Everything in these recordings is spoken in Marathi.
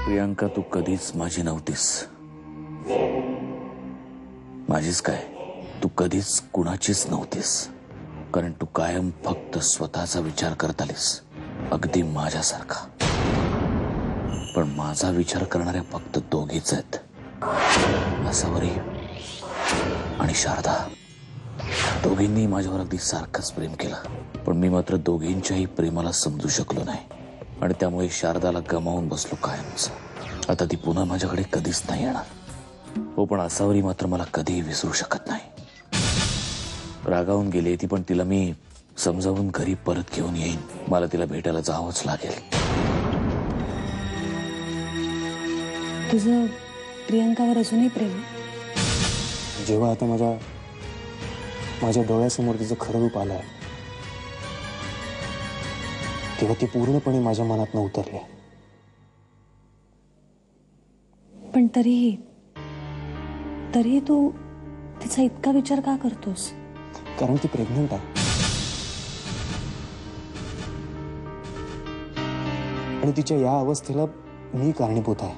प्रियांका, तू कधीच माझी नव्हतीस. माझीच काय, तू कधीच कुणाचीच नव्हतीस. कारण तू कायम फक्त स्वतःचा विचार करत आलीस, अगदी माझ्यासारखा. पण माझा विचार करणाऱ्या फक्त दोघीच आहेत, आसावरी आणि शारदा. दोघींनी माझ्यावर अगदी सारखंच प्रेम केलं, पण मी मात्र दोघींच्याही प्रेमाला समजू शकलो नाही. आणि त्यामुळे शारदाला गमावून बसलो कायमच. आता ती पुन्हा माझ्याकडे कधीच नाही येणार. हो, पण आसावरी मात्र मला कधीही विसरू शकत नाही. रागावून गेली ती, पण तिला मी समजावून घरी परत घेऊन येईन. मला तिला भेटायला जावंच लागेल. तुझं प्रियांकावर अजूनही प्रेम? जेव्हा आता माझ्या डोळ्यासमोर तिचं खरं रूप आलंय, तेव्हा ती पूर्णपणे माझ्या मनात उतरली. पण तरीही तू तिचा इतका विचार का करतोस? कारण ती प्रेग्नंट आहे आणि तिच्या या अवस्थेला मी कारणीभूत आहे.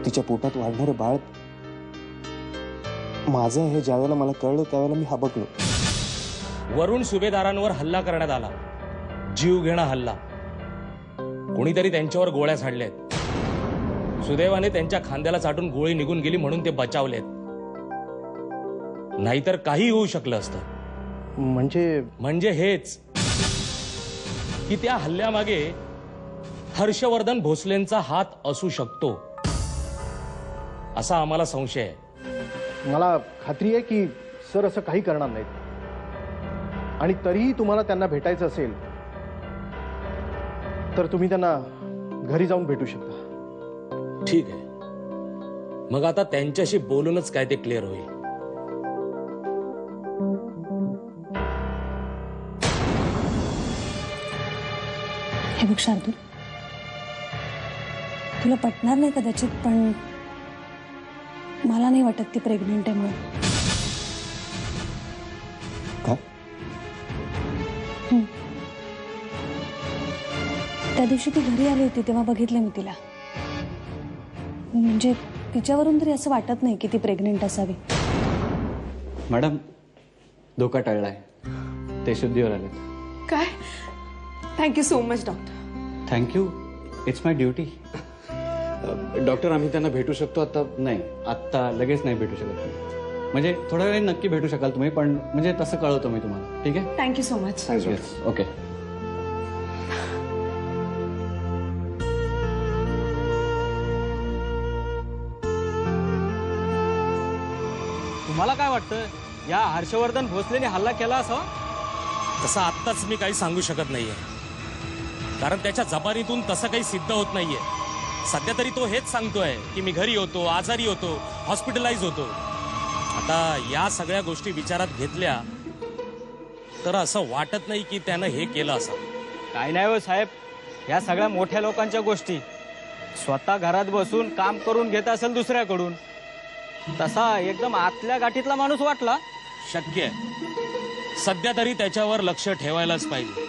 तिच्या पोटात वाढणारं बाळ माझं हे ज्यावेळेला मला कळलं त्यावेळेला मी हबकलो. वरून सुभेदारांवर हल्ला करण्यात आला, जीव घेणा हल्ला. कोणीतरी त्यांच्यावर गोळ्या झाडल्यात. सुदैवाने त्यांच्या खांद्याला चाटून गोळी निघून गेली म्हणून ते बचावलेत. नाहीतर काही होऊ शकलं असतं. म्हणजे हेच की त्या हल्ल्यामागे हर्षवर्धन भोसलेंचा हात असू शकतो असा आम्हाला संशय आहे. मला खात्री आहे की सर असं काही करणार नाहीत. आणि तरीही तुम्हाला त्यांना भेटायचं असेल तर तुम्ही त्यांना घरी जाऊन भेटू शकता. ठीक आहे, मग आता त्यांच्याशी बोलूनच काय ते क्लिअर होईल. हे बघ शार्दूल, तुला पटणार नाही कदाचित, पण मला नाही वाटत ती प्रेग्नंट आहे म्हणून. का? त्या दिवशी ती घरी आली होती तेव्हा बघितलं मी तिला. म्हणजे तिच्यावरून तरी असं वाटत नाही की ती प्रेग्नंट असावी. मॅडम, धोका टळलाय. ते शुद्धीवर आलेत. काय? Thank you so much doctor. Thank you, it's my duty. Doctor, आम्ही त्यांना भेटू शकतो आता? नाही, आत्ता लगेच नाही भेटू शकत. म्हणजे थोड्या वेळाने नक्की भेटू शकाल तुम्ही, पण म्हणजे तसं कळवतो मी तुम्हाला. ठीक आहे? Thank you so much. ओके. तुम्हाला काय वाटतं, या हर्षवर्धन भोसलेने हल्ला केला असा? तसं आत्ताच मी काही सांगू शकत नाहीये, कारण त्याच्या जबानीतून तसं काही सिद्ध होत नाहीये. सध्या तरी तो हेच सांगतोय की मी घरी होतो, आजारी होतो, हॉस्पिटलाइज होतो. आता या सगळ्या गोष्टी विचारात घेतल्या तर असं वाटत नाही की त्यानं हे केलं असं. काय नाही हो साहेब, या सगळ्या मोठ्या लोकांच्या गोष्टी. स्वतः घरात बसून काम करून घेत असेल दुसऱ्याकडून. तसा एकदम आतल्या गाठीतला माणूस वाटला. शक्य आहे. सध्या तरी त्याच्यावर लक्ष ठेवायलाच पाहिजे,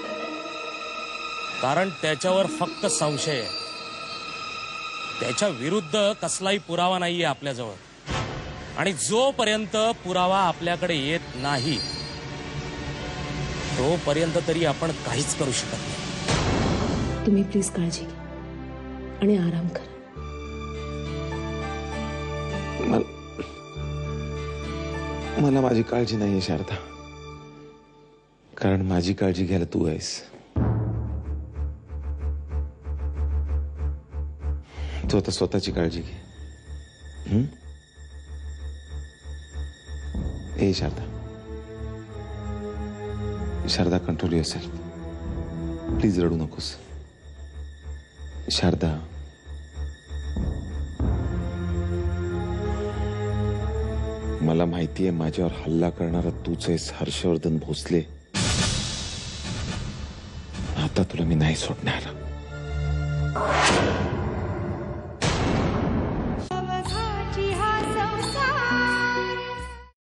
कारण त्याच्यावर फक्त संशय आहे. त्याच्या विरुद्ध कसलाही पुरावा नाहीये आपल्याजवळ. आणि जोपर्यंत पुरावा आपल्याकडे येत नाही तोपर्यंत तरी आपण काहीच करू शकत नाही. तुम्ही प्लीज काळजी घ्या आणि आराम करा. मला माझी काळजी नाहीये शारदा, कारण माझी काळजी घ्यायला तू आहेस. तू आता स्वतःची काळजी घे. ए Sharada, Sharada, control yourself. Please रडू नकोस. शारदा, मला माहितीये माझ्यावर हल्ला करणारा तूच आहेस, हर्षवर्धन भोसले. आता तुला मी नाही सोडणार.